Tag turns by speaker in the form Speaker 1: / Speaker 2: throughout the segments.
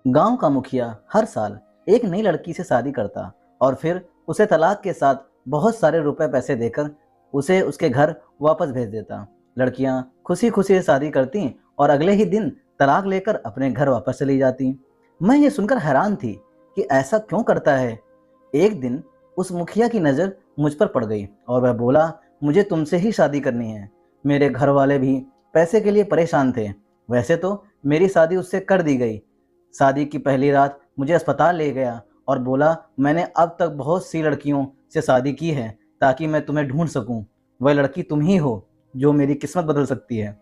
Speaker 1: गांव का मुखिया हर साल एक नई लड़की से शादी करता और फिर उसे तलाक के साथ बहुत सारे रुपए पैसे देकर उसे उसके घर वापस भेज देता। लड़कियां खुशी खुशी से शादी करती और अगले ही दिन तलाक लेकर अपने घर वापस चली जाती। मैं ये सुनकर हैरान थी कि ऐसा क्यों करता है। एक दिन उस मुखिया की नज़र मुझ पर पड़ गई और वह बोला, मुझे तुमसे ही शादी करनी है। मेरे घर वाले भी पैसे के लिए परेशान थे। वैसे तो मेरी शादी उससे कर दी गई। शादी की पहली रात मुझे अस्पताल ले गया और बोला, मैंने अब तक बहुत सी लड़कियों से शादी की है ताकि मैं तुम्हें ढूंढ सकूं। वह लड़की तुम ही हो जो मेरी किस्मत बदल सकती है।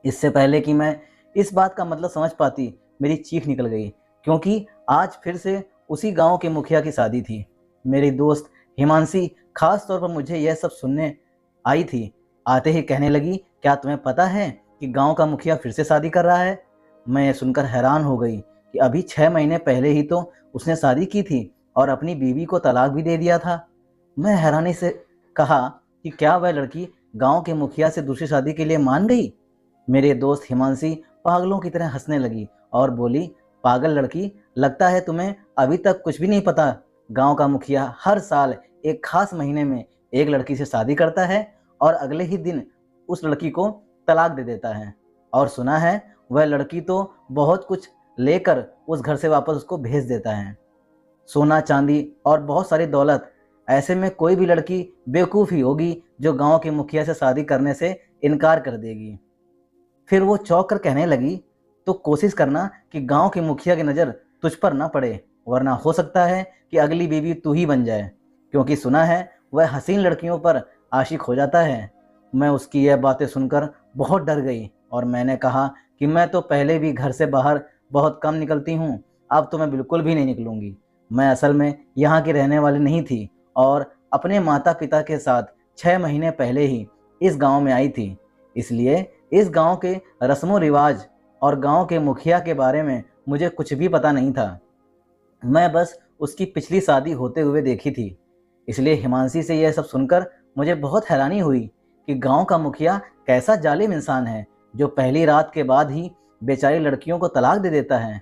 Speaker 1: इससे पहले कि मैं इस बात का मतलब समझ पाती, मेरी चीख निकल गई, क्योंकि आज फिर से उसी गांव के मुखिया की शादी थी। मेरी दोस्त हिमांशी खास तौर पर मुझे यह सब सुनने आई थी। आते ही कहने लगी, क्या तुम्हें पता है कि गांव का मुखिया फिर से शादी कर रहा है? मैं ये सुनकर हैरान हो गई कि अभी 6 महीने पहले ही तो उसने शादी की थी और अपनी बीवी को तलाक भी दे दिया था। मैं हैरानी से कहा कि क्या वह लड़की गांव के मुखिया से दूसरी शादी के लिए मान गई? मेरे दोस्त हिमांशी पागलों की तरह हंसने लगी और बोली, पागल लड़की, लगता है तुम्हें अभी तक कुछ भी नहीं पता। गांव का मुखिया हर साल एक खास महीने में एक लड़की से शादी करता है और अगले ही दिन उस लड़की को तलाक दे देता है। और सुना है वह लड़की तो बहुत कुछ लेकर उस घर से वापस उसको भेज देता है, सोना चांदी और बहुत सारी दौलत। ऐसे में कोई भी लड़की बेवकूफ़ ही होगी जो गांव के मुखिया से शादी करने से इनकार कर देगी। फिर वो चौंक कर कहने लगी, तो कोशिश करना कि गांव के मुखिया की नज़र तुझ पर ना पड़े, वरना हो सकता है कि अगली बीवी तू ही बन जाए, क्योंकि सुना है वह हसीन लड़कियों पर आशिक हो जाता है। मैं उसकी यह बातें सुनकर बहुत डर गई और मैंने कहा कि मैं तो पहले भी घर से बाहर बहुत कम निकलती हूँ, अब तो मैं बिल्कुल भी नहीं निकलूंगी। मैं असल में यहाँ की रहने वाली नहीं थी और अपने माता पिता के साथ 6 महीने पहले ही इस गांव में आई थी। इसलिए इस गांव के रस्मों रिवाज और गांव के मुखिया के बारे में मुझे कुछ भी पता नहीं था। मैं बस उसकी पिछली शादी होते हुए देखी थी। इसलिए हिमांशी से यह सब सुनकर मुझे बहुत हैरानी हुई कि गांव का मुखिया कैसा जालिम इंसान है जो पहली रात के बाद ही बेचारी लड़कियों को तलाक दे देता है।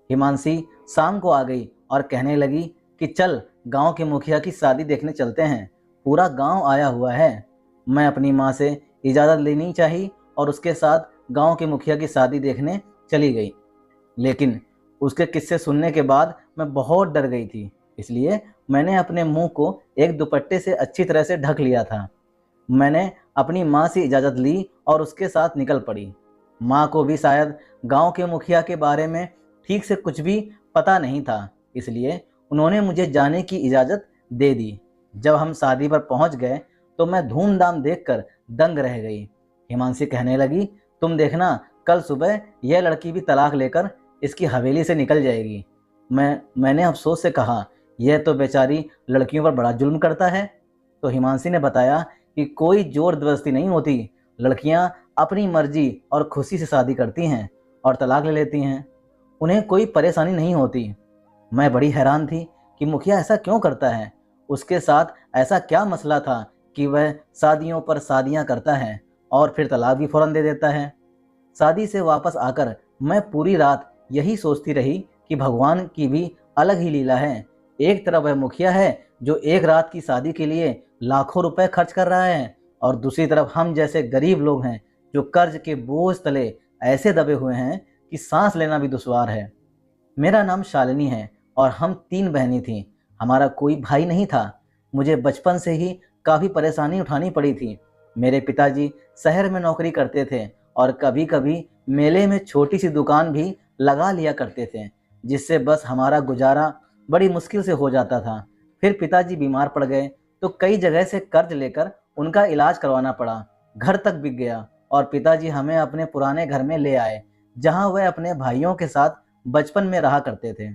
Speaker 1: हिमांशी शाम को आ गई और कहने लगी कि चल गांव के मुखिया की शादी देखने चलते हैं, पूरा गांव आया हुआ है। मैं अपनी माँ से इजाज़त लेनी चाहिए और उसके साथ गांव के मुखिया की शादी देखने चली गई। लेकिन उसके किस्से सुनने के बाद मैं बहुत डर गई थी, इसलिए मैंने अपने मुंह को एक दुपट्टे से अच्छी तरह से ढक लिया था। मैंने अपनी माँ से इजाज़त ली और उसके साथ निकल पड़ी। माँ को भी शायद गांव के मुखिया के बारे में ठीक से कुछ भी पता नहीं था, इसलिए उन्होंने मुझे जाने की इजाज़त दे दी। जब हम शादी पर पहुंच गए तो मैं धूमधाम देखकर दंग रह गई। हिमांशी कहने लगी, तुम देखना, कल सुबह यह लड़की भी तलाक लेकर इसकी हवेली से निकल जाएगी। मैंने अफसोस से कहा, यह तो बेचारी लड़कियों पर बड़ा जुल्म करता है। तो हिमांशी ने बताया कि कोई जोर जबरदस्ती नहीं होती, लड़कियां अपनी मर्जी और खुशी से शादी करती हैं और तलाक ले लेती हैं, उन्हें कोई परेशानी नहीं होती। मैं बड़ी हैरान थी कि मुखिया ऐसा क्यों करता है। उसके साथ ऐसा क्या मसला था कि वह शादियों पर शादियां करता है और फिर तलाक भी फौरन दे देता है। शादी से वापस आकर मैं पूरी रात यही सोचती रही कि भगवान की भी अलग ही लीला है। एक तरफ वह मुखिया है जो एक रात की शादी के लिए लाखों रुपए खर्च कर रहा है और दूसरी तरफ हम जैसे गरीब लोग हैं जो कर्ज के बोझ तले ऐसे दबे हुए हैं कि सांस लेना भी दुश्वार है। मेरा नाम शालिनी है और हम 3 बहनें थीं। हमारा कोई भाई नहीं था। मुझे बचपन से ही काफ़ी परेशानी उठानी पड़ी थी। मेरे पिताजी शहर में नौकरी करते थे और कभी कभी मेले में छोटी सी दुकान भी लगा लिया करते थे, जिससे बस हमारा गुजारा बड़ी मुश्किल से हो जाता था। फिर पिताजी बीमार पड़ गए तो कई जगह से कर्ज लेकर उनका इलाज करवाना पड़ा। घर तक बिक गया और पिताजी हमें अपने पुराने घर में ले आए, जहां वह अपने भाइयों के साथ बचपन में रहा करते थे।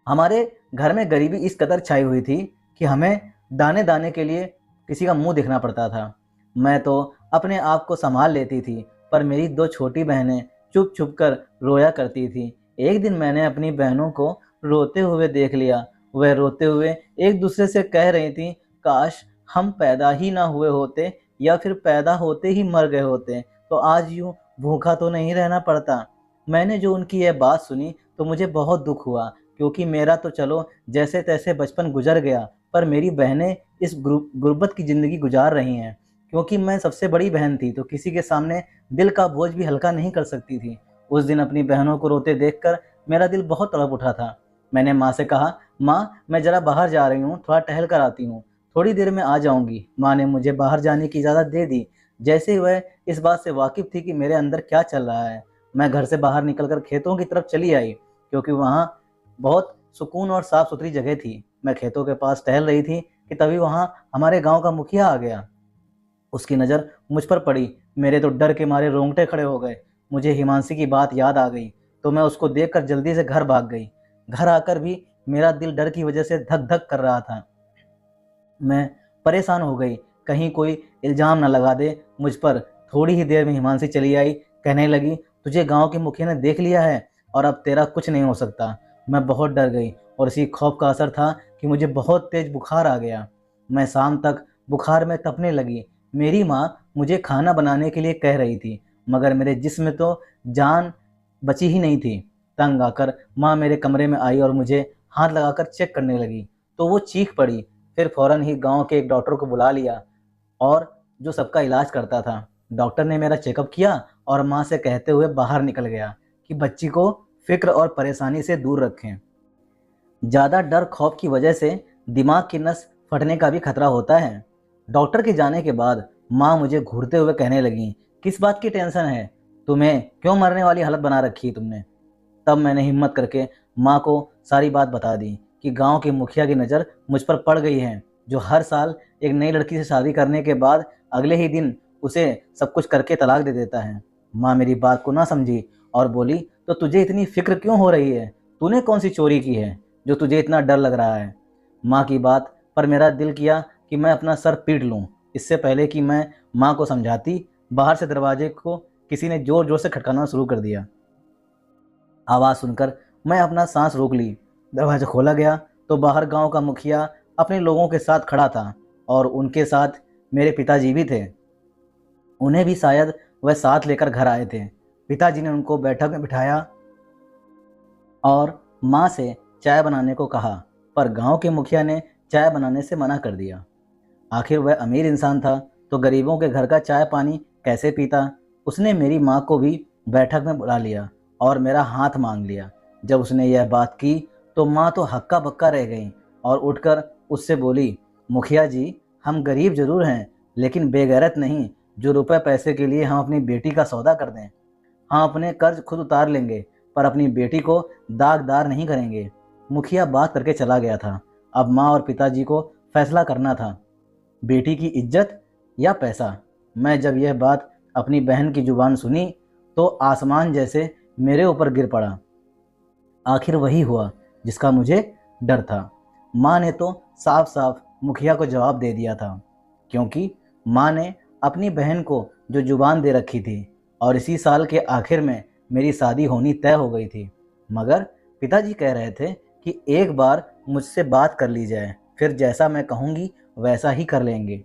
Speaker 1: हमारे घर में गरीबी इस कदर छाई हुई थी कि हमें दाने दाने के लिए किसी का मुंह देखना पड़ता था। मैं तो अपने आप को संभाल लेती थी, पर मेरी 2 छोटी बहनें चुप चुप कर रोया करती थी। एक दिन मैंने अपनी बहनों को रोते हुए देख लिया। वह रोते हुए एक दूसरे से कह रही थी, काश हम पैदा ही ना हुए होते या फिर पैदा होते ही मर गए होते तो आज यूं भूखा तो नहीं रहना पड़ता। मैंने जो उनकी यह बात सुनी तो मुझे बहुत दुख हुआ, क्योंकि मेरा तो चलो जैसे तैसे बचपन गुजर गया, पर मेरी बहनें इस गुर्बत की ज़िंदगी गुजार रही हैं। क्योंकि मैं सबसे बड़ी बहन थी तो किसी के सामने दिल का बोझ भी हल्का नहीं कर सकती थी। उस दिन अपनी बहनों को रोते देखकर मेरा दिल बहुत तड़प उठा था। मैंने माँ से कहा, माँ मैं ज़रा बाहर जा रही हूँ, थोड़ा टहल कर आती हूँ, थोड़ी देर में आ जाऊँगी। माँ ने मुझे बाहर जाने की इजाज़त दे दी। जैसे ही वह इस बात से वाकिफ़ थी कि मेरे अंदर क्या चल रहा है, मैं घर से बाहर निकलकर खेतों की तरफ चली आई, क्योंकि वहाँ बहुत सुकून और साफ़ सुथरी जगह थी। मैं खेतों के पास टहल रही थी कि तभी वहाँ हमारे गाँव का मुखिया आ गया। उसकी नज़र मुझ पर पड़ी। मेरे तो डर के मारे रोंगटे खड़े हो गए। मुझे हिमांशी की बात याद आ गई, तो मैं उसको देखकर जल्दी से घर भाग गई। घर आकर भी मेरा दिल डर की वजह से धक-धक कर रहा था। मैं परेशान हो गई, कहीं कोई इल्ज़ाम न लगा दे मुझ पर। थोड़ी ही देर में हिमांशी चली आई, कहने लगी, तुझे गाँव के मुखिया ने देख लिया है और अब तेरा कुछ नहीं हो सकता। मैं बहुत डर गई और इसी खौफ का असर था कि मुझे बहुत तेज़ बुखार आ गया। मैं शाम तक बुखार में तपने लगी। मेरी माँ मुझे खाना बनाने के लिए कह रही थी, मगर मेरे जिस्म में तो जान बची ही नहीं थी। तंग आकर माँ मेरे कमरे में आई और मुझे हाथ लगाकर चेक करने लगी, तो वो चीख पड़ी। फिर फ़ौरन ही गाँव के एक डॉक्टर को बुला लिया, और जो सबका इलाज करता था। डॉक्टर ने मेरा चेकअप किया और माँ से कहते हुए बाहर निकल गया कि बच्ची को फ़िक्र और परेशानी से दूर रखें। ज़्यादा डर खौफ की वजह से दिमाग की नस फटने का भी खतरा होता है। डॉक्टर के जाने के बाद माँ मुझे घूरते हुए कहने लगी, किस बात की टेंशन है? तुम्हें क्यों मरने वाली हालत बना रखी है तुमने? तब मैंने हिम्मत करके माँ को सारी बात बता दी कि गांव के मुखिया की नज़र मुझ पर पड़ गई है, जो हर साल एक नई लड़की से शादी करने के बाद अगले ही दिन उसे सब कुछ करके तलाक दे देता है। माँ मेरी बात को ना समझी और बोली, तो तुझे इतनी फिक्र क्यों हो रही है? तूने कौन सी चोरी की है जो तुझे इतना डर लग रहा है? माँ की बात पर मेरा दिल किया कि मैं अपना सर पीट लूँ। इससे पहले कि मैं माँ को समझाती, बाहर से दरवाजे को किसी ने ज़ोर ज़ोर से खटकाना शुरू कर दिया। आवाज़ सुनकर मैं अपना सांस रोक ली। दरवाज़ा खोला गया तो बाहर गांव का मुखिया अपने लोगों के साथ खड़ा था, और उनके साथ मेरे पिताजी भी थे। उन्हें भी शायद वह साथ लेकर घर आए थे। पिताजी ने उनको बैठक में बिठाया और माँ से चाय बनाने को कहा, पर गांव के मुखिया ने चाय बनाने से मना कर दिया। आखिर वह अमीर इंसान था तो गरीबों के घर का चाय पानी कैसे पीता। उसने मेरी माँ को भी बैठक में बुला लिया और मेरा हाथ मांग लिया। जब उसने यह बात की तो माँ तो हक्का बक्का रह गई और उठकर उससे बोली, मुखिया जी, हम गरीब जरूर हैं लेकिन बेगैरत नहीं, जो रुपए पैसे के लिए हम अपनी बेटी का सौदा कर दें। हम अपने कर्ज खुद उतार लेंगे, पर अपनी बेटी को दागदार नहीं करेंगे। मुखिया बात करके चला गया था। अब माँ और पिताजी को फैसला करना था, बेटी की इज्जत या पैसा। मैं जब यह बात अपनी बहन की जुबान सुनी तो आसमान जैसे मेरे ऊपर गिर पड़ा। आखिर वही हुआ जिसका मुझे डर था। माँ ने तो साफ साफ मुखिया को जवाब दे दिया था, क्योंकि माँ ने अपनी बहन को जो जुबान दे रखी थी, और इसी साल के आखिर में मेरी शादी होनी तय हो गई थी। मगर पिताजी कह रहे थे कि एक बार मुझसे बात कर ली जाए, फिर जैसा मैं कहूँगी वैसा ही कर लेंगे।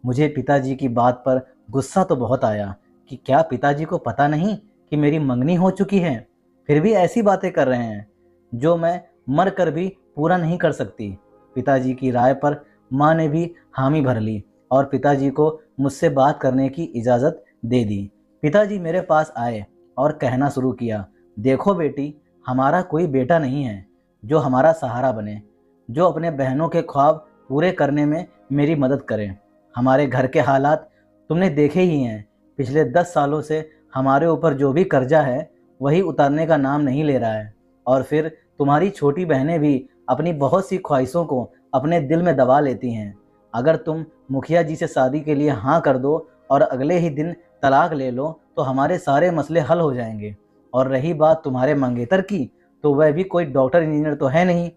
Speaker 1: मुझे पिताजी की बात पर गुस्सा तो बहुत आया कि क्या पिताजी को पता नहीं कि मेरी मंगनी हो चुकी है, फिर भी ऐसी बातें कर रहे हैं जो मैं मर कर भी पूरा नहीं कर सकती। पिताजी की राय पर माँ ने भी हामी भर ली और पिताजी को मुझसे बात करने की इजाज़त दे दी। पिताजी मेरे पास आए और कहना शुरू किया, देखो बेटी, हमारा कोई बेटा नहीं है जो हमारा सहारा बने, जो अपने बहनों के ख्वाब पूरे करने में मेरी मदद करे। हमारे घर के हालात तुमने देखे ही हैं। पिछले 10 सालों से हमारे ऊपर जो भी कर्जा है वही उतारने का नाम नहीं ले रहा है, और फिर तुम्हारी छोटी बहनें भी अपनी बहुत सी ख्वाहिशों को अपने दिल में दबा लेती हैं। अगर तुम मुखिया जी से शादी के लिए हाँ कर दो और अगले ही दिन तलाक ले लो तो हमारे सारे मसले हल हो जाएंगे। और रही बात तुम्हारे मंगेतर की, तो वह भी कोई डॉक्टर इंजीनियर तो है नहीं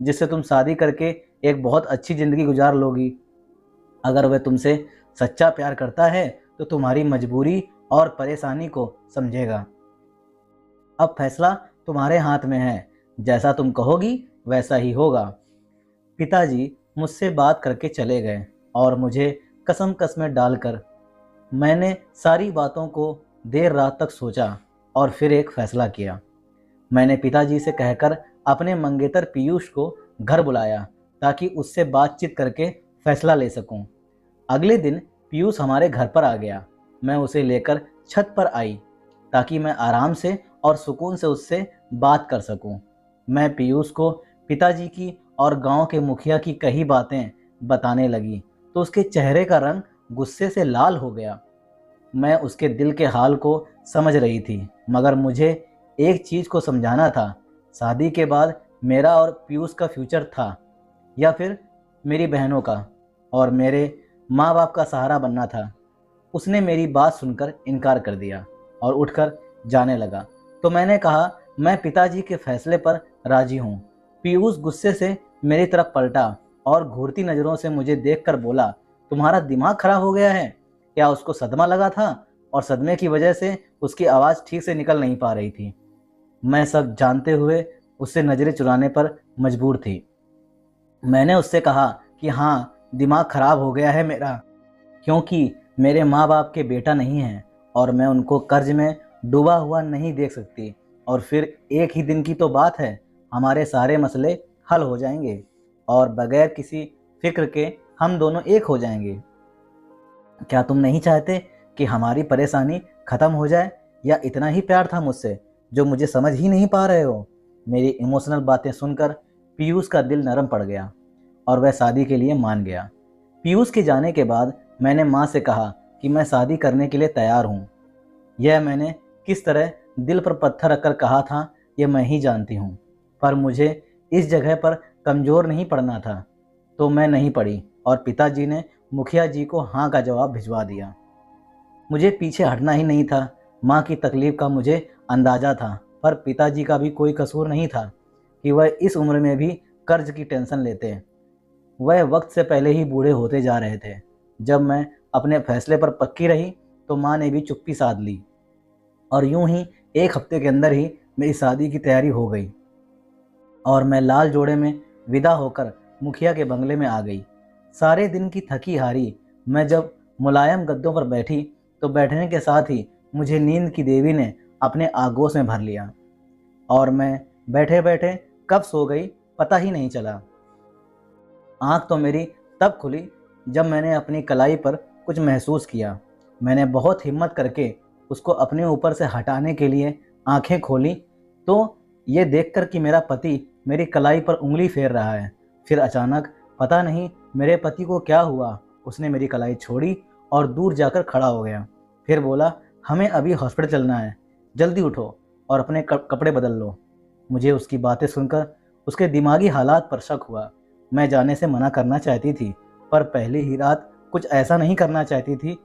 Speaker 1: जिससे तुम शादी करके एक बहुत अच्छी ज़िंदगी गुजार लोगी। अगर वह तुमसे सच्चा प्यार करता है तो तुम्हारी मजबूरी और परेशानी को समझेगा। अब फैसला तुम्हारे हाथ में है, जैसा तुम कहोगी वैसा ही होगा। पिताजी मुझसे बात करके चले गए और मुझे कसम कसमें डालकर मैंने सारी बातों को देर रात तक सोचा और फिर एक फैसला किया। मैंने पिताजी से कहकर अपने मंगेतर पीयूष को घर बुलाया ताकि उससे बातचीत करके फैसला ले सकूं। अगले दिन पीयूष हमारे घर पर आ गया। मैं उसे लेकर छत पर आई ताकि मैं आराम से और सुकून से उससे बात कर सकूं। मैं पीयूष को पिताजी की और गांव के मुखिया की कई बातें बताने लगी तो उसके चेहरे का रंग गुस्से से लाल हो गया। मैं उसके दिल के हाल को समझ रही थी, मगर मुझे एक चीज़ को समझाना था। शादी के बाद मेरा और पीयूष का फ्यूचर था या फिर मेरी बहनों का और मेरे माँ बाप का सहारा बनना था। उसने मेरी बात सुनकर इनकार कर दिया और उठकर जाने लगा। तो मैंने कहा, मैं पिताजी के फैसले पर राजी हूँ। पीयूष गुस्से से मेरी तरफ पलटा और घूरती नज़रों से मुझे देखकर बोला, तुम्हारा दिमाग खराब हो गया है क्या? उसको सदमा लगा था और सदमे की वजह से उसकी आवाज़ ठीक से निकल नहीं पा रही थी। मैं सब जानते हुए उससे नज़रें चुराने पर मजबूर थी। मैंने उससे कहा कि हाँ, दिमाग खराब हो गया है मेरा, क्योंकि मेरे माँ बाप के बेटा नहीं हैं और मैं उनको कर्ज में डूबा हुआ नहीं देख सकती। और फिर एक ही दिन की तो बात है, हमारे सारे मसले हल हो जाएंगे और बगैर किसी फिक्र के हम दोनों एक हो जाएंगे। क्या तुम नहीं चाहते कि हमारी परेशानी ख़त्म हो जाए, या इतना ही प्यार था मुझसे जो मुझे समझ ही नहीं पा रहे हो? मेरी इमोशनल बातें सुनकर पीयूष का दिल नरम पड़ गया और वह शादी के लिए मान गया। पीयूष के जाने के बाद मैंने माँ से कहा कि मैं शादी करने के लिए तैयार हूँ। यह मैंने किस तरह दिल पर पत्थर रखकर कहा था, यह मैं ही जानती हूँ, पर मुझे इस जगह पर कमज़ोर नहीं पड़ना था, तो मैं नहीं पड़ी और पिताजी ने मुखिया जी को हाँ का जवाब भिजवा दिया। मुझे पीछे हटना ही नहीं था। माँ की तकलीफ़ का मुझे अंदाज़ा था, पर पिताजी का भी कोई कसूर नहीं था कि वह इस उम्र में भी कर्ज की टेंशन लेते। वह वक्त से पहले ही बूढ़े होते जा रहे थे। जब मैं अपने फैसले पर पक्की रही तो माँ ने भी चुप्पी साध ली और यूं ही एक हफ्ते के अंदर ही मेरी शादी की तैयारी हो गई और मैं लाल जोड़े में विदा होकर मुखिया के बंगले में आ गई। सारे दिन की थकी हारी मैं जब मुलायम गद्दों पर बैठी तो बैठने के साथ ही मुझे नींद की देवी ने अपने आगोश में भर लिया और मैं बैठे बैठे कब सो गई पता ही नहीं चला। आँख तो मेरी तब खुली जब मैंने अपनी कलाई पर कुछ महसूस किया। मैंने बहुत हिम्मत करके उसको अपने ऊपर से हटाने के लिए आंखें खोली तो ये देखकर कि मेरा पति मेरी कलाई पर उंगली फेर रहा है। फिर अचानक पता नहीं मेरे पति को क्या हुआ, उसने मेरी कलाई छोड़ी और दूर जाकर खड़ा हो गया। फिर बोला, हमें अभी हॉस्पिटल चलना है, जल्दी उठो और अपने कपड़े बदल लो। मुझे उसकी बातें सुनकर उसके दिमागी हालात पर शक हुआ। मैं जाने से मना करना चाहती थी, पर पहली ही रात कुछ ऐसा नहीं करना चाहती थी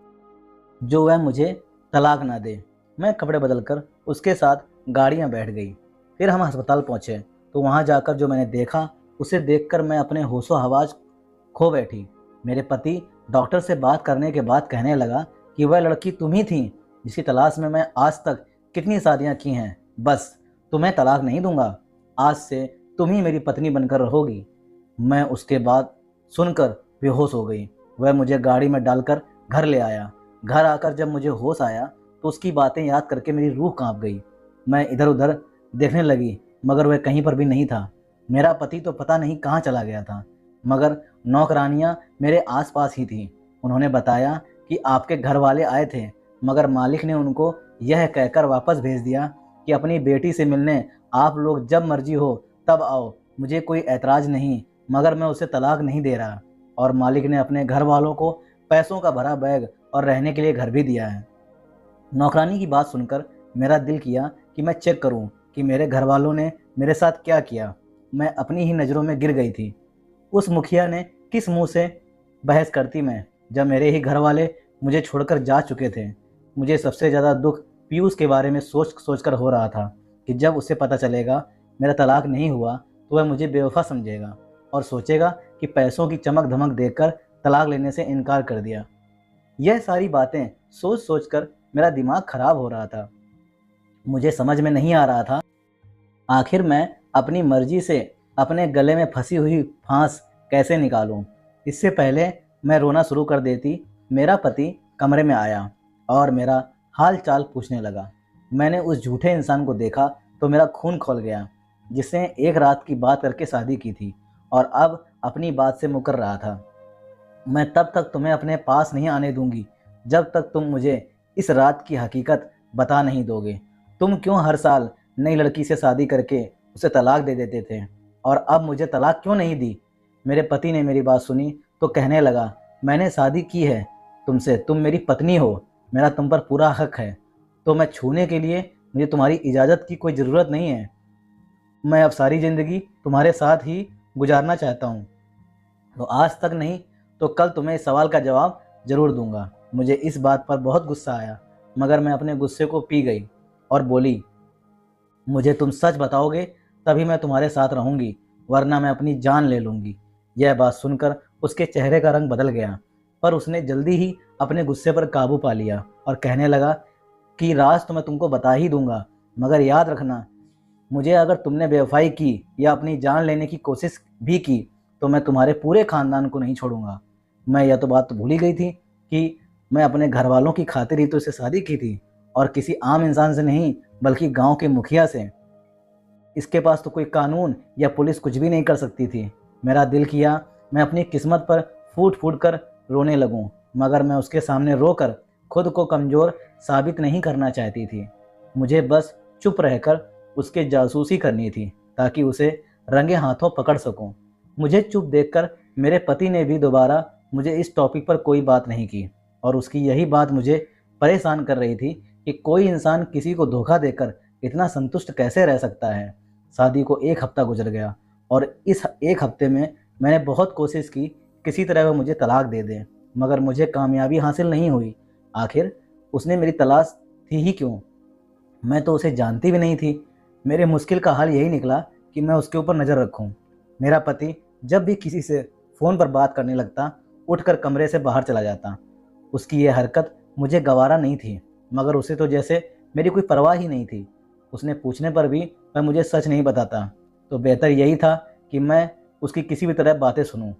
Speaker 1: जो वह मुझे तलाक ना दे। मैं कपड़े बदलकर उसके साथ गाड़ी में बैठ गई। फिर हम अस्पताल पहुँचे तो वहाँ जाकर जो मैंने देखा उसे देखकर मैं अपने होशो हवास खो बैठी। मेरे पति डॉक्टर से बात करने के बाद कहने लगा कि वह लड़की तुम ही थी जिसकी तलाश में मैं आज तक कितनी शादियाँ की हैं। बस तुम्हें तलाक नहीं दूंगा, आज से तुम ही मेरी पत्नी बनकर रहोगी। मैं उसके बाद सुनकर बेहोश हो गई। वह मुझे गाड़ी में डालकर घर ले आया। घर आकर जब मुझे होश आया तो उसकी बातें याद करके मेरी रूह कांप गई। मैं इधर उधर देखने लगी मगर वह कहीं पर भी नहीं था। मेरा पति तो पता नहीं कहाँ चला गया था, मगर नौकरानियाँ मेरे आसपास ही थीं। उन्होंने बताया कि आपके घर वाले आए थे, मगर मालिक ने उनको यह कहकर वापस भेज दिया कि अपनी बेटी से मिलने आप लोग जब मर्जी हो तब आओ, मुझे कोई ऐतराज़ नहीं, मगर मैं उसे तलाक नहीं दे रहा। और मालिक ने अपने घर वालों को पैसों का भरा बैग और रहने के लिए घर भी दिया है। नौकरानी की बात सुनकर मेरा दिल किया कि मैं चेक करूं कि मेरे घर वालों ने मेरे साथ क्या किया। मैं अपनी ही नज़रों में गिर गई थी। उस मुखिया ने किस मुंह से बहस करती मैं, जब मेरे ही घर वाले मुझे छोड़कर जा चुके थे। मुझे सबसे ज़्यादा दुख पीयूष के बारे में सोच सोचकर हो रहा था कि जब उसे पता चलेगा मेरा तलाक नहीं हुआ तो वह मुझे बेवफा समझेगा और सोचेगा कि पैसों की चमक धमक देखकर तलाक लेने से इनकार कर दिया। यह सारी बातें सोच सोचकर मेरा दिमाग खराब हो रहा था। मुझे समझ में नहीं आ रहा था आखिर मैं अपनी मर्जी से अपने गले में फंसी हुई फांस कैसे निकालूं। इससे पहले मैं रोना शुरू कर देती, मेरा पति कमरे में आया और मेरा हाल चाल पूछने लगा। मैंने उस झूठे इंसान को देखा तो मेरा खून खौल गया, जिसने एक रात की बात करके शादी की थी और अब अपनी बात से मुकर रहा था। मैं तब तक तुम्हें अपने पास नहीं आने दूंगी जब तक तुम मुझे इस रात की हकीकत बता नहीं दोगे। तुम क्यों हर साल नई लड़की से शादी करके उसे तलाक दे देते थे और अब मुझे तलाक क्यों नहीं दी? मेरे पति ने मेरी बात सुनी तो कहने लगा, मैंने शादी की है तुमसे, तुम मेरी पत्नी हो, मेरा तुम पर पूरा हक है, तो मैं छूने के लिए मुझे तुम्हारी इजाज़त की कोई ज़रूरत नहीं है। मैं अब सारी ज़िंदगी तुम्हारे साथ ही गुजारना चाहता हूँ, तो आज तक नहीं तो कल तुम्हें इस सवाल का जवाब ज़रूर दूंगा। मुझे इस बात पर बहुत गुस्सा आया, मगर मैं अपने गुस्से को पी गई और बोली, मुझे तुम सच बताओगे तभी मैं तुम्हारे साथ रहूंगी, वरना मैं अपनी जान ले लूंगी। यह बात सुनकर उसके चेहरे का रंग बदल गया, पर उसने जल्दी ही अपने गुस्से पर काबू पा लिया और कहने लगा कि राज तो मैं तुमको बता ही दूंगा, मगर याद रखना, मुझे अगर तुमने बेवफाई की या अपनी जान लेने की कोशिश भी की तो मैं तुम्हारे पूरे खानदान को नहीं छोड़ूंगा। मैं यह तो बात भूल ही गई थी कि मैं अपने घर वालों की खातिर ही तो इसे शादी की थी और किसी आम इंसान से नहीं, बल्कि गांव के मुखिया से। इसके पास तो कोई कानून या पुलिस कुछ भी नहीं कर सकती थी। मेरा दिल किया मैं अपनी किस्मत पर फूट फूट कर रोने लगूं, मगर मैं उसके सामने रोकर खुद को कमज़ोर साबित नहीं करना चाहती थी। मुझे बस चुप रहकर उसके जासूसी करनी थी ताकि उसे रंगे हाथों पकड़ सकूं। मुझे चुप देखकर मेरे पति ने भी दोबारा मुझे इस टॉपिक पर कोई बात नहीं की और उसकी यही बात मुझे परेशान कर रही थी कि कोई इंसान किसी को धोखा देकर इतना संतुष्ट कैसे रह सकता है। शादी को एक हफ्ता गुजर गया और इस एक हफ्ते में मैंने बहुत कोशिश की किसी तरह वह मुझे तलाक दे दे, मगर मुझे कामयाबी हासिल नहीं हुई। आखिर उसने मेरी तलाश थी ही क्यों? मैं तो उसे जानती भी नहीं थी। मेरे मुश्किल का हल यही निकला कि मैं उसके ऊपर नज़र रखूं। मेरा पति जब भी किसी से फ़ोन पर बात करने लगता, उठकर कमरे से बाहर चला जाता। उसकी यह हरकत मुझे गवारा नहीं थी, मगर उसे तो जैसे मेरी कोई परवाह ही नहीं थी। उसने पूछने पर भी वह मुझे सच नहीं बताता, तो बेहतर यही था कि मैं उसकी किसी भी तरह बातें सुनूं।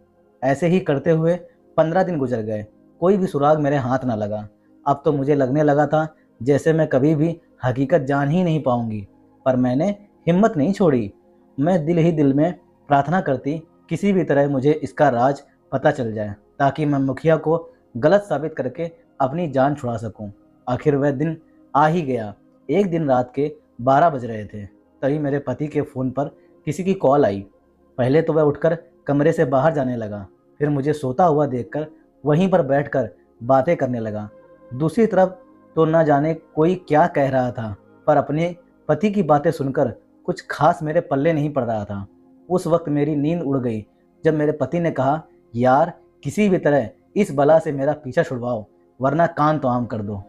Speaker 1: ऐसे ही करते हुए 15 दिन गुजर गए, कोई भी सुराग मेरे हाथ ना लगा। अब तो मुझे लगने लगा था जैसे मैं कभी भी हकीकत जान ही नहीं पाऊंगी, पर मैंने हिम्मत नहीं छोड़ी। मैं दिल ही दिल में प्रार्थना करती किसी भी तरह मुझे इसका राज पता चल जाए ताकि मैं मुखिया को गलत साबित करके अपनी जान छुड़ा सकूं। आखिर वह दिन आ ही गया। एक दिन रात के 12 बज रहे थे, तभी मेरे पति के फ़ोन पर किसी की कॉल आई। पहले तो वह उठकर कमरे से बाहर जाने लगा, फिर मुझे सोता हुआ देखकर वहीं पर बैठकर बातें करने लगा। दूसरी तरफ तो न जाने कोई क्या कह रहा था, पर अपने पति की बातें सुनकर कुछ खास मेरे पल्ले नहीं पड़ रहा था। उस वक्त मेरी नींद उड़ गई जब मेरे पति ने कहा, यार किसी भी तरह इस बला से मेरा पीछा छुड़वाओ, वरना कान तो आम कर दो।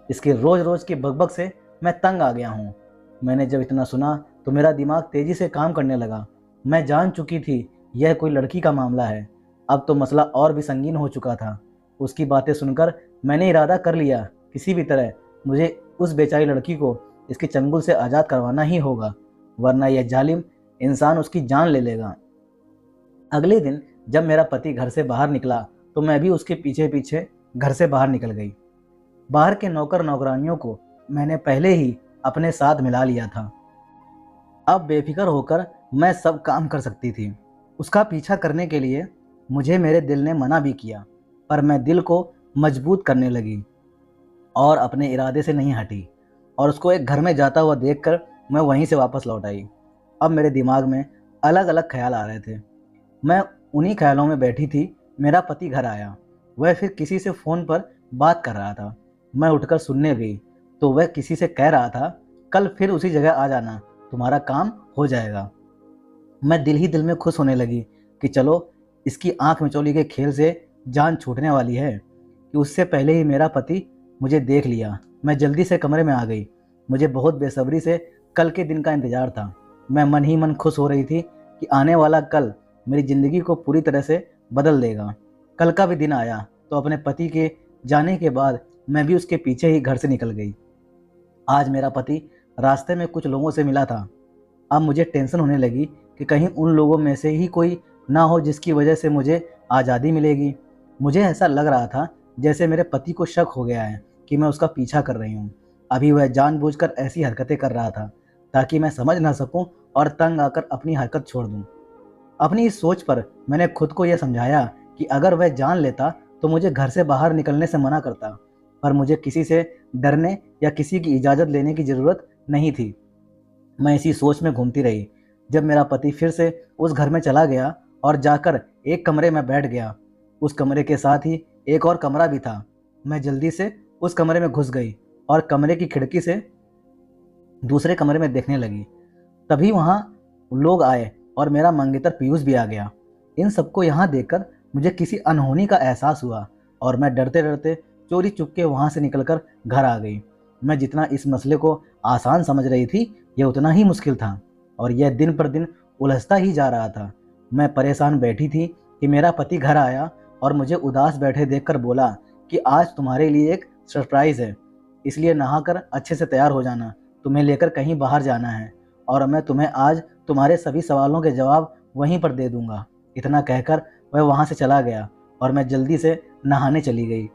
Speaker 1: इसके रोज़ रोज़ की बकबक से मैं तंग आ गया हूँ। मैंने जब इतना सुना तो मेरा दिमाग तेज़ी से काम करने लगा। मैं जान चुकी थी यह कोई लड़की का मामला है। अब तो मसला और भी संगीन हो चुका था। उसकी बातें सुनकर मैंने इरादा कर लिया, किसी भी तरह मुझे उस बेचारी लड़की को इसके चंगुल से आज़ाद करवाना ही होगा, वरना यह जालिम इंसान उसकी जान ले लेगा। अगले दिन जब मेरा पति घर से बाहर निकला तो मैं भी उसके पीछे पीछे घर से बाहर निकल गई। बाहर के नौकर नौकरानियों को मैंने पहले ही अपने साथ मिला लिया था। अब बेफिक्र होकर मैं सब काम कर सकती थी। उसका पीछा करने के लिए मुझे मेरे दिल ने मना भी किया, पर मैं दिल को मजबूत करने लगी और अपने इरादे से नहीं हटी और उसको एक घर में जाता हुआ देखकर मैं वहीं से वापस लौट आई। अब मेरे दिमाग में अलग अलग ख्याल आ रहे थे। मैं उन्हीं ख्यालों में बैठी थी, मेरा पति घर आया। वह फिर किसी से फ़ोन पर बात कर रहा था। मैं उठकर सुनने गई तो वह किसी से कह रहा था, कल फिर उसी जगह आ जाना, तुम्हारा काम हो जाएगा। मैं दिल ही दिल में खुश होने लगी कि चलो इसकी आंख मिचौली के खेल से जान छूटने वाली है कि उससे पहले ही मेरा पति मुझे देख लिया। मैं जल्दी से कमरे में आ गई। मुझे बहुत बेसब्री से कल के दिन का इंतज़ार था। मैं मन ही मन खुश हो रही थी कि आने वाला कल मेरी ज़िंदगी को पूरी तरह से बदल देगा। कल का भी दिन आया तो अपने पति के जाने के बाद मैं भी उसके पीछे ही घर से निकल गई। आज मेरा पति रास्ते में कुछ लोगों से मिला था। अब मुझे टेंशन होने लगी कि कहीं उन लोगों में से ही कोई ना हो जिसकी वजह से मुझे आज़ादी मिलेगी। मुझे ऐसा लग रहा था जैसे मेरे पति को शक हो गया है कि मैं उसका पीछा कर रही हूँ। अभी वह जानबूझकर ऐसी हरकतें कर रहा था ताकि मैं समझ ना सकूं और तंग आकर अपनी हरकत छोड़ दूं। अपनी इस सोच पर मैंने खुद को यह समझाया कि अगर वह जान लेता तो मुझे घर से बाहर निकलने से मना करता, पर मुझे किसी से डरने या किसी की इजाज़त लेने की ज़रूरत नहीं थी। मैं इसी सोच में घूमती रही। जब मेरा पति फिर से उस घर में चला गया और जाकर एक कमरे में बैठ गया, उस कमरे के साथ ही एक और कमरा भी था। मैं जल्दी से उस कमरे में घुस गई और कमरे की खिड़की से दूसरे कमरे में देखने लगी। तभी वहाँ लोग आए और मेरा मंगेतर पीयूष भी आ गया। इन सबको यहाँ देखकर मुझे किसी अनहोनी का एहसास हुआ और मैं डरते डरते चोरी चुपके वहाँ से निकलकर घर आ गई। मैं जितना इस मसले को आसान समझ रही थी, यह उतना ही मुश्किल था और यह दिन पर दिन उलझता ही जा रहा था। मैं परेशान बैठी थी कि मेरा पति घर आया और मुझे उदास बैठे देखकर बोला कि आज तुम्हारे लिए एक सरप्राइज़ है, इसलिए नहाकर अच्छे से तैयार हो जाना, तुम्हें लेकर कहीं बाहर जाना है और मैं तुम्हें आज तुम्हारे सभी सवालों के जवाब वहीं पर दे दूंगा। इतना कहकर वह वहाँ से चला गया और मैं जल्दी से नहाने चली गई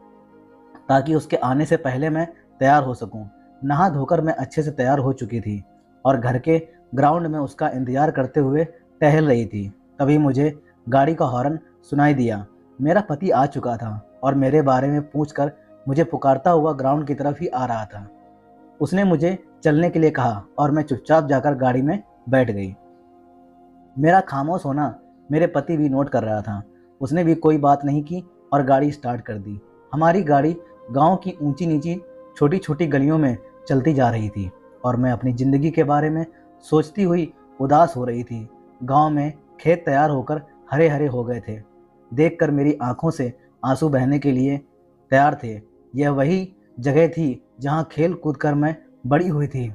Speaker 1: ताकि उसके आने से पहले मैं तैयार हो सकूं। नहा धोकर मैं अच्छे से तैयार हो चुकी थी और घर के ग्राउंड में उसका इंतजार करते हुए टहल रही थी। तभी मुझे गाड़ी का हॉर्न सुनाई दिया। मेरा पति आ चुका था और मेरे बारे में पूछकर मुझे पुकारता हुआ ग्राउंड की तरफ ही आ रहा था। उसने मुझे चलने के लिए कहा और मैं चुपचाप जाकर गाड़ी में बैठ गई। मेरा खामोश होना मेरे पति भी नोट कर रहा था। उसने भी कोई बात नहीं की और गाड़ी स्टार्ट कर दी। हमारी गाड़ी गांव की ऊंची नीची छोटी छोटी गलियों में चलती जा रही थी और मैं अपनी ज़िंदगी के बारे में सोचती हुई उदास हो रही थी। गांव में खेत तैयार होकर हरे हरे हो गए थे। देखकर मेरी आंखों से आंसू बहने के लिए तैयार थे। यह वही जगह थी जहां खेल कूद कर मैं बड़ी हुई थी।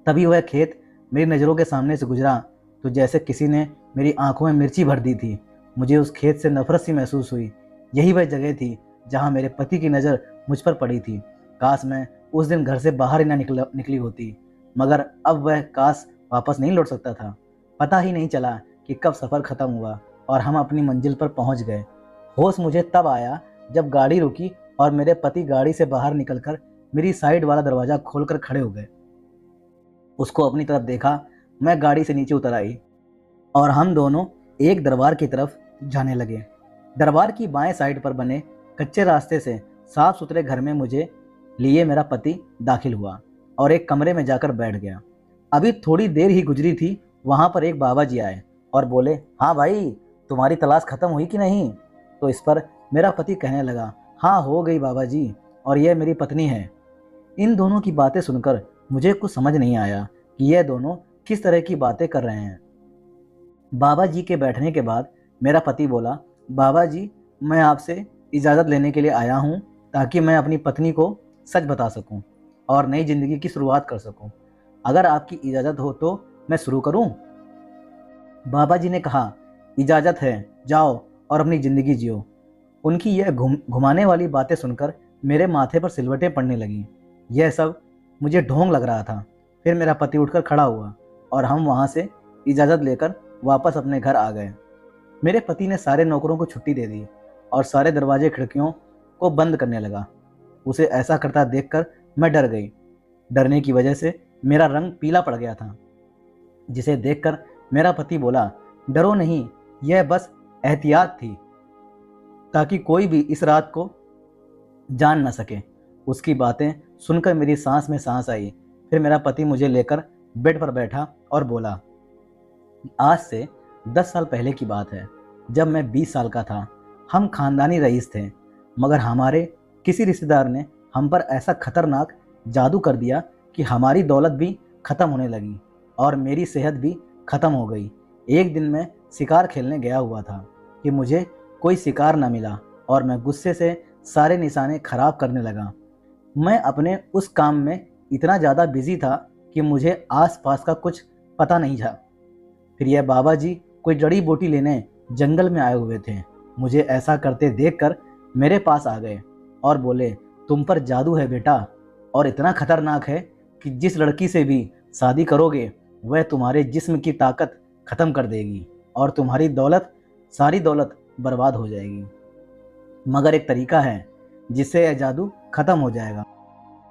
Speaker 1: तभी वह खेत मेरी नज़रों के सामने से गुजरा तो जैसे किसी ने मेरी आंखों में मिर्ची भर दी थी। मुझे उस खेत से नफरत सी महसूस हुई। यही वह जगह थी जहां मेरे पति की नज़र मुझ पर पड़ी थी। काश मैं उस दिन घर से बाहर ही ना निकली होती, मगर अब वह काश वापस नहीं लौट सकता था। पता ही नहीं चला कि कब सफ़र ख़त्म हुआ और हम अपनी मंजिल पर पहुंच गए। होश मुझे तब आया जब गाड़ी रुकी और मेरे पति गाड़ी से बाहर निकलकर मेरी साइड वाला दरवाज़ा खोलकर खड़े हो गए। उसको अपनी तरफ देखा। मैं गाड़ी से नीचे उतर आई और हम दोनों एक दरबार की तरफ जाने लगे। दरबार की बाएं साइड पर बने कच्चे रास्ते से साफ सुथरे घर में मुझे लिए मेरा पति दाखिल हुआ और एक कमरे में जाकर बैठ गया। अभी थोड़ी देर ही गुजरी थी, वहाँ पर एक बाबा जी आए और बोले, हाँ भाई, तुम्हारी तलाश खत्म हुई कि नहीं? तो इस पर मेरा पति कहने लगा, हाँ हो गई बाबा जी, और यह मेरी पत्नी है। इन दोनों की बातें सुनकर मुझे कुछ समझ नहीं आया कि यह दोनों किस तरह की बातें कर रहे हैं। बाबा जी के बैठने के बाद मेरा पति बोला, बाबा जी, मैं आपसे इजाज़त लेने के लिए आया हूँ ताकि मैं अपनी पत्नी को सच बता सकूँ और नई ज़िंदगी की शुरुआत कर सकूँ। अगर आपकी इजाज़त हो तो मैं शुरू करूँ? बाबा जी ने कहा, इजाज़त है, जाओ और अपनी ज़िंदगी जियो। उनकी यह घुमाने वाली बातें सुनकर मेरे माथे पर सिलवटें पड़ने लगीं। यह सब मुझे ढोंग लग रहा था। फिर मेरा पति उठकर खड़ा हुआ और हम वहाँ से इजाज़त लेकर वापस अपने घर आ गए। मेरे पति ने सारे नौकरों को छुट्टी दे दी और सारे दरवाजे खिड़कियों को बंद करने लगा। उसे ऐसा करता देखकर मैं डर गई। डरने की वजह से मेरा रंग पीला पड़ गया था, जिसे देखकर मेरा पति बोला, डरो नहीं, यह बस एहतियात थी ताकि कोई भी इस रात को जान न सके। उसकी बातें सुनकर मेरी सांस में सांस आई। फिर मेरा पति मुझे लेकर बेड पर बैठा और बोला, आज से 10 साल पहले की बात है, जब मैं 20 साल का था। हम खानदानी रईस थे, मगर हमारे किसी रिश्तेदार ने हम पर ऐसा खतरनाक जादू कर दिया कि हमारी दौलत भी ख़त्म होने लगी और मेरी सेहत भी ख़त्म हो गई। एक दिन मैं शिकार खेलने गया हुआ था कि मुझे कोई शिकार न मिला और मैं गुस्से से सारे निशाने खराब करने लगा। मैं अपने उस काम में इतना ज़्यादा बिजी था कि मुझे आसपास का कुछ पता नहीं था। फिर यह बाबा जी कोई जड़ी बूटी लेने जंगल में आए हुए थे। मुझे ऐसा करते देखकर मेरे पास आ गए और बोले, तुम पर जादू है बेटा, और इतना खतरनाक है कि जिस लड़की से भी शादी करोगे वह तुम्हारे जिस्म की ताकत ख़त्म कर देगी और तुम्हारी दौलत, सारी दौलत बर्बाद हो जाएगी। मगर एक तरीका है जिससे यह जादू ख़त्म हो जाएगा।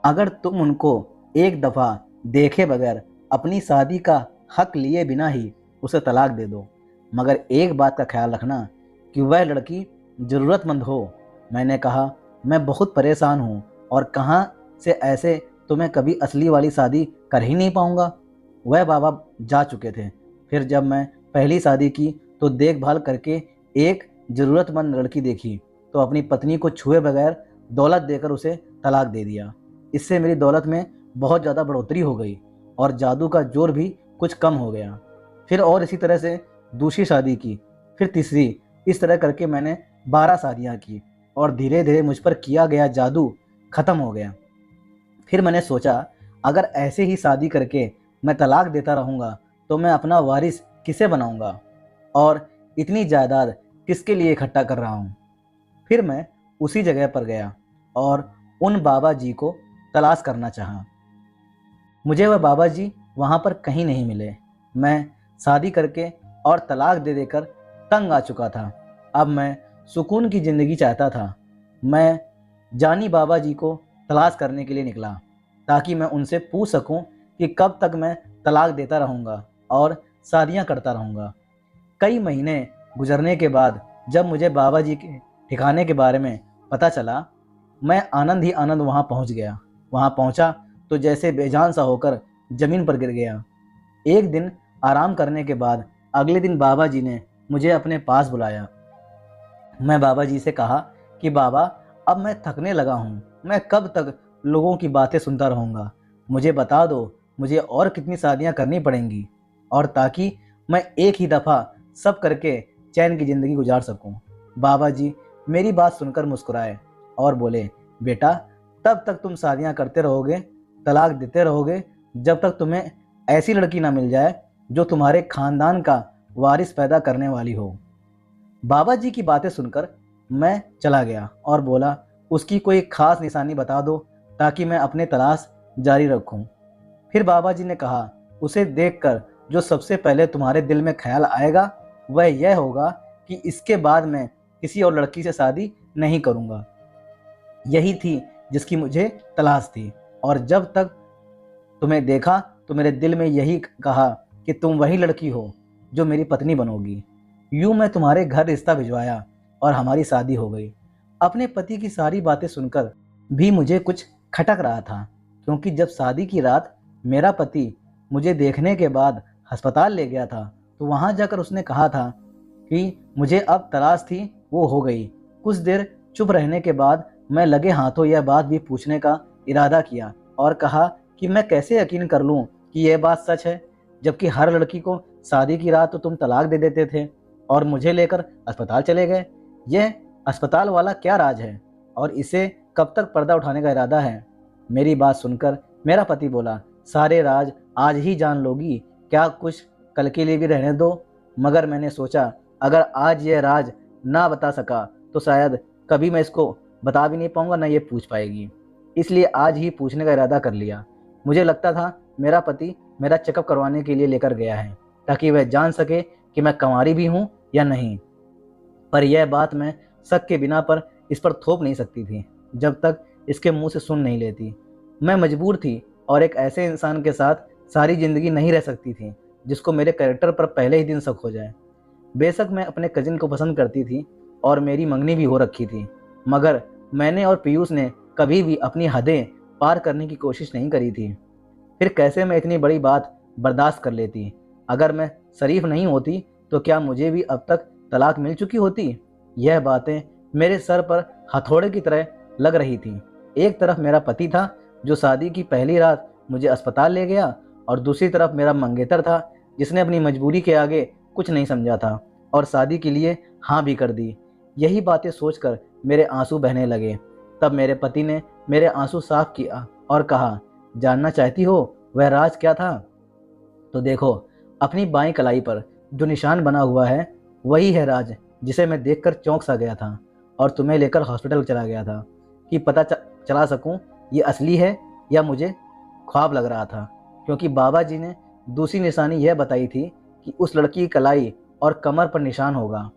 Speaker 1: अगर तुम उनको एक दफ़ा देखे बगैर अपनी शादी का हक लिए बिना ही उसे तलाक दे दो, मगर एक बात का ख्याल रखना कि वह लड़की ज़रूरतमंद हो। मैंने कहा, मैं बहुत परेशान हूँ और कहाँ से ऐसे तुम्हें कभी असली वाली शादी कर ही नहीं पाऊँगा। वह बाबा जा चुके थे। फिर जब मैं पहली शादी की तो देखभाल करके एक ज़रूरतमंद लड़की देखी तो अपनी पत्नी को छुए बगैर दौलत देकर उसे तलाक दे दिया। इससे मेरी दौलत में बहुत ज़्यादा बढ़ोतरी हो गई और जादू का जोर भी कुछ कम हो गया। फिर और इसी तरह से दूसरी शादी की, फिर तीसरी, इस तरह करके मैंने 12 शादियाँ की और धीरे धीरे मुझ पर किया गया जादू ख़त्म हो गया। फिर मैंने सोचा, अगर ऐसे ही शादी करके मैं तलाक देता रहूँगा तो मैं अपना वारिस किसे बनाऊँगा और इतनी जायदाद किसके लिए इकट्ठा कर रहा हूँ। फिर मैं उसी जगह पर गया और उन बाबा जी को तलाश करना चाहा। मुझे वह बाबा जी वहाँ पर कहीं नहीं मिले। मैं शादी करके और तलाक दे देकर तंग आ चुका था। अब मैं सुकून की ज़िंदगी चाहता था। मैं जानी बाबा जी को तलाश करने के लिए निकला ताकि मैं उनसे पूछ सकूं कि कब तक मैं तलाक देता रहूँगा और शादियाँ करता रहूँगा। कई महीने गुजरने के बाद जब मुझे बाबा जी के ठिकाने के बारे में पता चला, मैं आनंद ही आनंद वहाँ पहुँच गया। वहाँ पहुँचा तो जैसे बेजान सा होकर ज़मीन पर गिर गया। एक दिन आराम करने के बाद अगले दिन बाबा जी ने मुझे अपने पास बुलाया। मैं बाबा जी से कहा कि बाबा, अब मैं थकने लगा हूँ। मैं कब तक लोगों की बातें सुनता रहूँगा। मुझे बता दो, मुझे और कितनी शादियाँ करनी पड़ेंगी और ताकि मैं एक ही दफ़ा सब करके चैन की ज़िंदगी गुजार सकूँ। बाबा जी मेरी बात सुनकर मुस्कुराए और बोले, बेटा, तब तक तुम शादियाँ करते रहोगे, तलाक देते रहोगे, जब तक तुम्हें ऐसी लड़की ना मिल जाए जो तुम्हारे खानदान का वारिस पैदा करने वाली हो। बाबा जी की बातें सुनकर मैं चला गया और बोला, उसकी कोई खास निशानी बता दो ताकि मैं अपने तलाश जारी रखूं। फिर बाबा जी ने कहा, उसे देखकर जो सबसे पहले तुम्हारे दिल में ख्याल आएगा वह यह होगा कि इसके बाद मैं किसी और लड़की से शादी नहीं करूंगा। यही थी जिसकी मुझे तलाश थी और जब तक तुम्हें देखा तो मेरे दिल में यही कहा कि तुम वही लड़की हो जो मेरी पत्नी बनोगी। यूं मैं तुम्हारे घर रिश्ता भिजवाया और हमारी शादी हो गई। अपने पति की सारी बातें सुनकर भी मुझे कुछ खटक रहा था, क्योंकि जब शादी की रात मेरा पति मुझे देखने के बाद अस्पताल ले गया था तो वहां जाकर उसने कहा था कि मुझे अब तलाश थी वो हो गई। कुछ देर चुप रहने के बाद मैं लगे हाथों यह बात भी पूछने का इरादा किया और कहा कि मैं कैसे यकीन कर लूं कि यह बात सच है, जबकि हर लड़की को शादी की रात तो तुम तलाक दे देते थे और मुझे लेकर अस्पताल चले गए। यह अस्पताल वाला क्या राज है और इसे कब तक पर्दा उठाने का इरादा है? मेरी बात सुनकर मेरा पति बोला, सारे राज आज ही जान लोगी क्या, कुछ कल के लिए भी रहने दो। मगर मैंने सोचा, अगर आज यह राज ना बता सका तो शायद कभी मैं इसको बता भी नहीं पाऊंगा, ना ये पूछ पाएगी। इसलिए आज ही पूछने का इरादा कर लिया। मुझे लगता था मेरा पति मेरा चेकअप करवाने के लिए लेकर गया है ताकि वह जान सके कि मैं कंवारी भी हूँ या नहीं। पर यह बात मैं शक के बिना पर इस पर थोप नहीं सकती थी जब तक इसके मुंह से सुन नहीं लेती। मैं मजबूर थी और एक ऐसे इंसान के साथ सारी ज़िंदगी नहीं रह सकती थी जिसको मेरे कैरेक्टर पर पहले ही दिन शक हो जाए। बेशक मैं अपने कजिन को पसंद करती थी और मेरी मंगनी भी हो रखी थी, मगर मैंने और पीयूष ने कभी भी अपनी हदें पार करने की कोशिश नहीं करी थी। फिर कैसे मैं इतनी बड़ी बात बर्दाश्त कर लेती? अगर मैं शरीफ नहीं होती तो क्या मुझे भी अब तक तलाक मिल चुकी होती? यह बातें मेरे सर पर हथौड़े की तरह लग रही थी। एक तरफ मेरा पति था जो शादी की पहली रात मुझे अस्पताल ले गया और दूसरी तरफ मेरा मंगेतर था जिसने अपनी मजबूरी के आगे कुछ नहीं समझा था और शादी के लिए हाँ भी कर दी। यही बातें सोचकर मेरे आंसू बहने लगे। तब मेरे पति ने मेरे आंसू साफ किया और कहा, जानना चाहती हो वह राज क्या था? तो देखो, अपनी बाईं कलाई पर जो निशान बना हुआ है वही है राज जिसे मैं देखकर चौंक सा गया था और तुम्हें लेकर हॉस्पिटल चला गया था कि पता चला सकूं ये असली है या मुझे ख्वाब लग रहा था, क्योंकि बाबा जी ने दूसरी निशानी यह बताई थी कि उस लड़की की कलाई और कमर पर निशान होगा।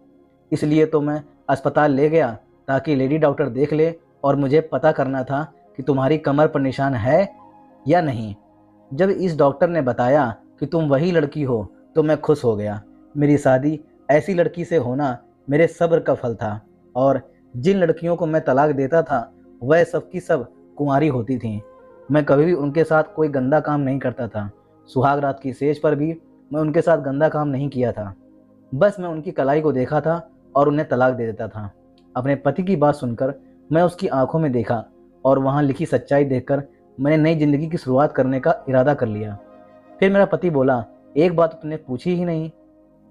Speaker 1: इसलिए तो मैं अस्पताल ले गया ताकि लेडी डॉक्टर देख ले और मुझे पता करना था कि तुम्हारी कमर पर निशान है या नहीं। जब इस डॉक्टर ने बताया कि तुम वही लड़की हो तो मैं खुश हो गया। मेरी शादी ऐसी लड़की से होना मेरे सब्र का फल था, और जिन लड़कियों को मैं तलाक देता था वह सब की सब कुंवारी होती थीं। मैं कभी भी उनके साथ कोई गंदा काम नहीं करता था। सुहाग रात की सेज पर भी मैं उनके साथ गंदा काम नहीं किया था। बस मैं उनकी कलाई को देखा था और उन्हें तलाक दे देता था। अपने पति की बात सुनकर मैं उसकी आंखों में देखा, और वहाँ लिखी सच्चाई देखकर मैंने नई जिंदगी की शुरुआत करने का इरादा कर लिया। फिर मेरा पति बोला, एक बात तुमने पूछी ही नहीं।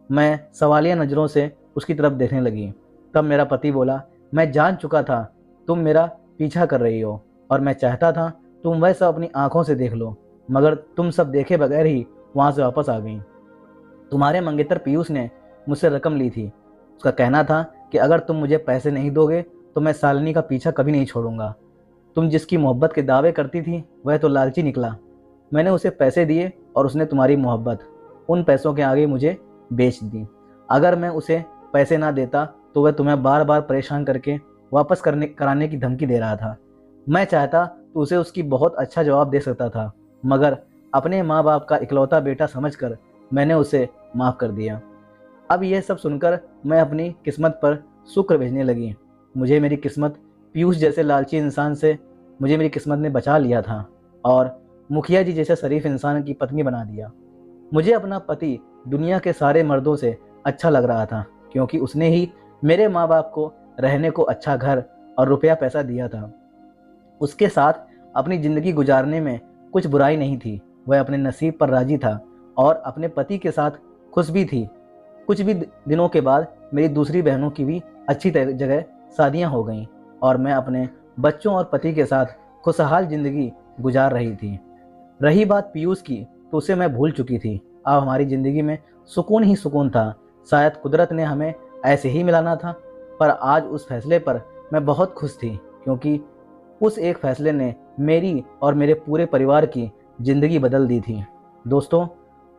Speaker 1: मैं सवालिया नज़रों से उसकी तरफ देखने लगी। तब मेरा पति बोला, मैं जान चुका था तुम मेरा पीछा कर रही हो, और मैं चाहता था तुम वह सब अपनी आंखों से देख लो, मगर तुम सब देखे बगैर ही वहाँ से वापस आ गई। तुम्हारे मंगेतर पीयूष ने मुझसे रकम ली थी। उसका कहना था कि अगर तुम मुझे पैसे नहीं दोगे तो मैं शालिनी का पीछा कभी नहीं छोड़ूंगा। तुम जिसकी मोहब्बत के दावे करती थी वह तो लालची निकला। मैंने उसे पैसे दिए और उसने तुम्हारी मोहब्बत उन पैसों के आगे मुझे बेच दी। अगर मैं उसे पैसे ना देता तो वह तुम्हें बार बार परेशान करके वापस कराने की धमकी दे रहा था। मैं चाहता तो उसे उसकी बहुत अच्छा जवाब दे सकता था, मगर अपने माँ बाप का इकलौता बेटा समझकर मैंने उसे माफ़ कर दिया। अब यह सब सुनकर मैं अपनी किस्मत पर शुक्र भेजने लगी। मुझे मेरी किस्मत ने बचा लिया था और मुखिया जी जैसे शरीफ इंसान की पत्नी बना दिया। मुझे अपना पति दुनिया के सारे मर्दों से अच्छा लग रहा था, क्योंकि उसने ही मेरे माँ बाप को रहने को अच्छा घर और रुपया पैसा दिया था। उसके साथ अपनी ज़िंदगी गुजारने में कुछ बुराई नहीं थी। वह अपने नसीब पर राजी था और अपने पति के साथ खुश भी थी। कुछ भी दिनों के बाद मेरी दूसरी बहनों की भी अच्छी जगह शादियां हो गईं, और मैं अपने बच्चों और पति के साथ खुशहाल ज़िंदगी गुजार रही थी। रही बात पीयूष की, तो उसे मैं भूल चुकी थी। अब हमारी ज़िंदगी में सुकून ही सुकून था। शायद कुदरत ने हमें ऐसे ही मिलाना था। पर आज उस फैसले पर मैं बहुत खुश थी, क्योंकि उस एक फैसले ने मेरी और मेरे पूरे परिवार की ज़िंदगी बदल दी थी। दोस्तों,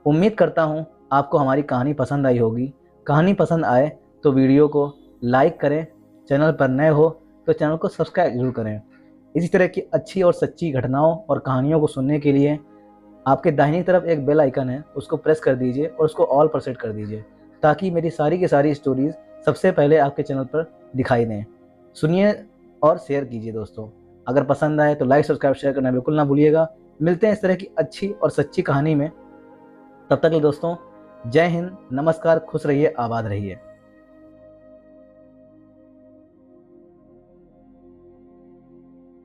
Speaker 1: उम्मीद करता हूँ आपको हमारी कहानी पसंद आई होगी। कहानी पसंद आए तो वीडियो को लाइक करें, चैनल पर नए हो तो चैनल को सब्सक्राइब जरूर करें। इसी तरह की अच्छी और सच्ची घटनाओं और कहानियों को सुनने के लिए आपके दाहिनी तरफ एक बेल आइकन है, उसको प्रेस कर दीजिए और उसको ऑल पर सेट कर दीजिए, ताकि मेरी सारी की सारी स्टोरीज़ सबसे पहले आपके चैनल पर दिखाई दें। सुनिए और शेयर कीजिए दोस्तों। अगर पसंद आए तो लाइक सब्सक्राइब शेयर करना बिल्कुल ना भूलिएगा। मिलते हैं इस तरह की अच्छी और सच्ची कहानी में। तब तक के दोस्तों, जय हिंद, नमस्कार, खुश रहिए, आबाद रहिए।